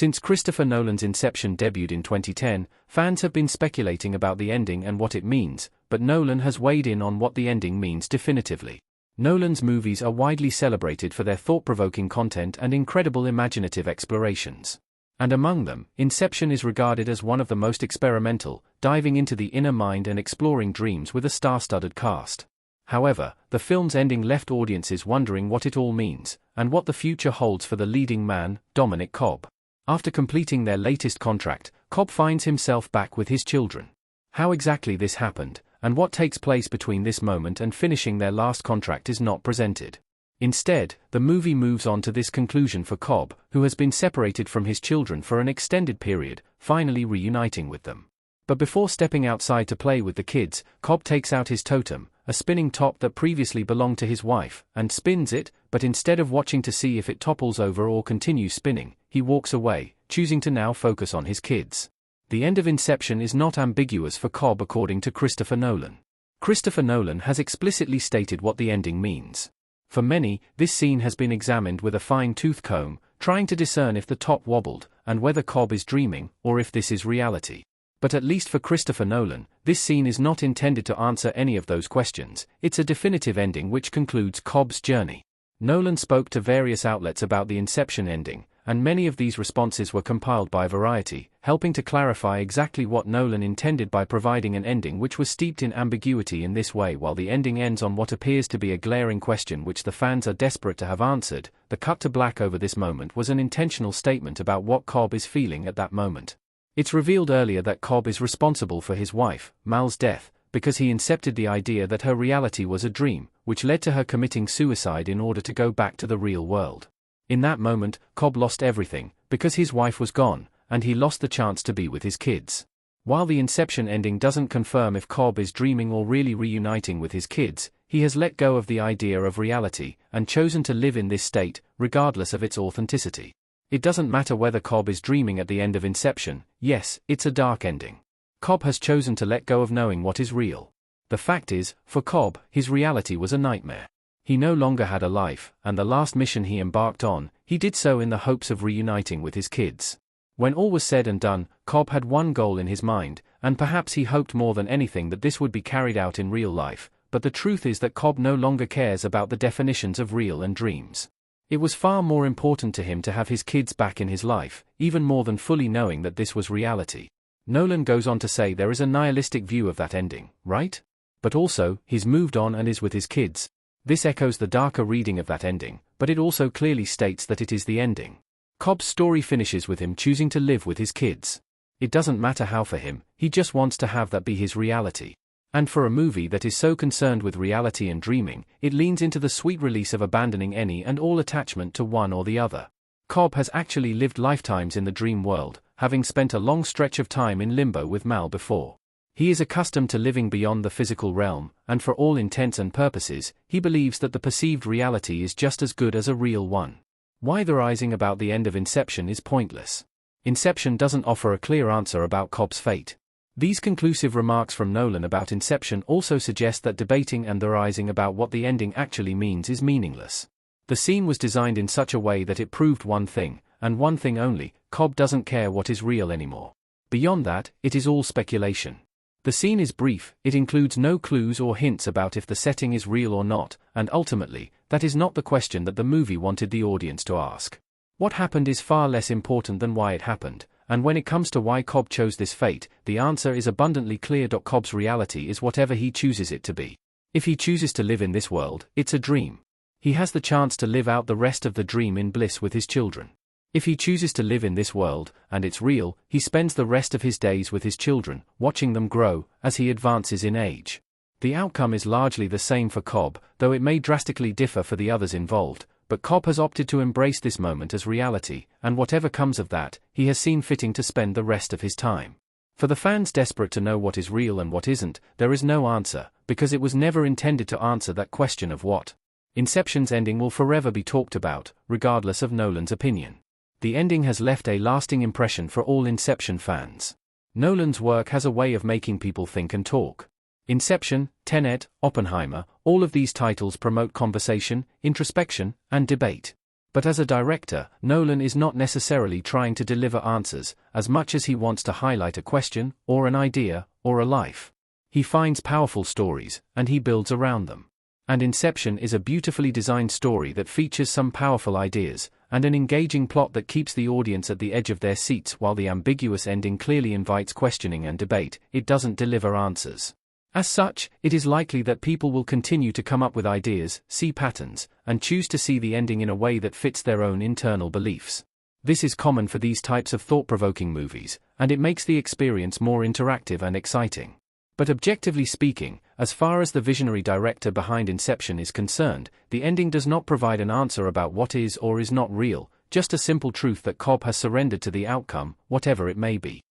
Since Christopher Nolan's Inception debuted in 2010, fans have been speculating about the ending and what it means, but Nolan has weighed in on what the ending means definitively. Nolan's movies are widely celebrated for their thought-provoking content and incredible imaginative explorations. And among them, Inception is regarded as one of the most experimental, diving into the inner mind and exploring dreams with a star-studded cast. However, the film's ending left audiences wondering what it all means, and what the future holds for the leading man, Dominic Cobb. After completing their latest contract, Cobb finds himself back with his children. How exactly this happened, and what takes place between this moment and finishing their last contract is not presented. Instead, the movie moves on to this conclusion for Cobb, who has been separated from his children for an extended period, finally reuniting with them. But before stepping outside to play with the kids, Cobb takes out his totem, a spinning top that previously belonged to his wife, and spins it, but instead of watching to see if it topples over or continues spinning, he walks away, choosing to now focus on his kids. The end of Inception is not ambiguous for Cobb according to Christopher Nolan. Christopher Nolan has explicitly stated what the ending means. For many, this scene has been examined with a fine-tooth comb, trying to discern if the top wobbled, and whether Cobb is dreaming, or if this is reality. But at least for Christopher Nolan, this scene is not intended to answer any of those questions. It's a definitive ending which concludes Cobb's journey. Nolan spoke to various outlets about the Inception ending, and many of these responses were compiled by Variety, helping to clarify exactly what Nolan intended by providing an ending which was steeped in ambiguity in this way. While the ending ends on what appears to be a glaring question which the fans are desperate to have answered, the cut to black over this moment was an intentional statement about what Cobb is feeling at that moment. It's revealed earlier that Cobb is responsible for his wife, Mal's death, because he incepted the idea that her reality was a dream, which led to her committing suicide in order to go back to the real world. In that moment, Cobb lost everything, because his wife was gone, and he lost the chance to be with his kids. While the Inception ending doesn't confirm if Cobb is dreaming or really reuniting with his kids, he has let go of the idea of reality, and chosen to live in this state, regardless of its authenticity. It doesn't matter whether Cobb is dreaming at the end of Inception. Yes, it's a dark ending. Cobb has chosen to let go of knowing what is real. The fact is, for Cobb, his reality was a nightmare. He no longer had a life, and the last mission he embarked on, he did so in the hopes of reuniting with his kids. When all was said and done, Cobb had one goal in his mind, and perhaps he hoped more than anything that this would be carried out in real life, but the truth is that Cobb no longer cares about the definitions of real and dreams. It was far more important to him to have his kids back in his life, even more than fully knowing that this was reality. Nolan goes on to say there is a nihilistic view of that ending, right? But also, he's moved on and is with his kids. This echoes the darker reading of that ending, but it also clearly states that it is the ending. Cobb's story finishes with him choosing to live with his kids. It doesn't matter how for him, he just wants to have that be his reality. And for a movie that is so concerned with reality and dreaming, it leans into the sweet release of abandoning any and all attachment to one or the other. Cobb has actually lived lifetimes in the dream world, having spent a long stretch of time in limbo with Mal before. He is accustomed to living beyond the physical realm, and for all intents and purposes, he believes that the perceived reality is just as good as a real one. Why theorizing about the end of Inception is pointless. Inception doesn't offer a clear answer about Cobb's fate. These conclusive remarks from Nolan about Inception also suggest that debating and theorizing about what the ending actually means is meaningless. The scene was designed in such a way that it proved one thing, and one thing only: Cobb doesn't care what is real anymore. Beyond that, it is all speculation. The scene is brief, it includes no clues or hints about if the setting is real or not, and ultimately, that is not the question that the movie wanted the audience to ask. What happened is far less important than why it happened, and when it comes to why Cobb chose this fate, the answer is abundantly clear. Cobb's reality is whatever he chooses it to be. If he chooses to live in this world, it's a dream. He has the chance to live out the rest of the dream in bliss with his children. If he chooses to live in this world, and it's real, he spends the rest of his days with his children, watching them grow, as he advances in age. The outcome is largely the same for Cobb, though it may drastically differ for the others involved, but Cobb has opted to embrace this moment as reality, and whatever comes of that, he has seen fitting to spend the rest of his time. For the fans desperate to know what is real and what isn't, there is no answer, because it was never intended to answer that question of what. Inception's ending will forever be talked about, regardless of Nolan's opinion. The ending has left a lasting impression for all Inception fans. Nolan's work has a way of making people think and talk. Inception, Tenet, Oppenheimer, all of these titles promote conversation, introspection, and debate. But as a director, Nolan is not necessarily trying to deliver answers, as much as he wants to highlight a question, or an idea, or a life. He finds powerful stories, and he builds around them. And Inception is a beautifully designed story that features some powerful ideas, and an engaging plot that keeps the audience at the edge of their seats. While the ambiguous ending clearly invites questioning and debate, it doesn't deliver answers. As such, it is likely that people will continue to come up with ideas, see patterns, and choose to see the ending in a way that fits their own internal beliefs. This is common for these types of thought-provoking movies, and it makes the experience more interactive and exciting. But objectively speaking, as far as the visionary director behind Inception is concerned, the ending does not provide an answer about what is or is not real, just a simple truth that Cobb has surrendered to the outcome, whatever it may be.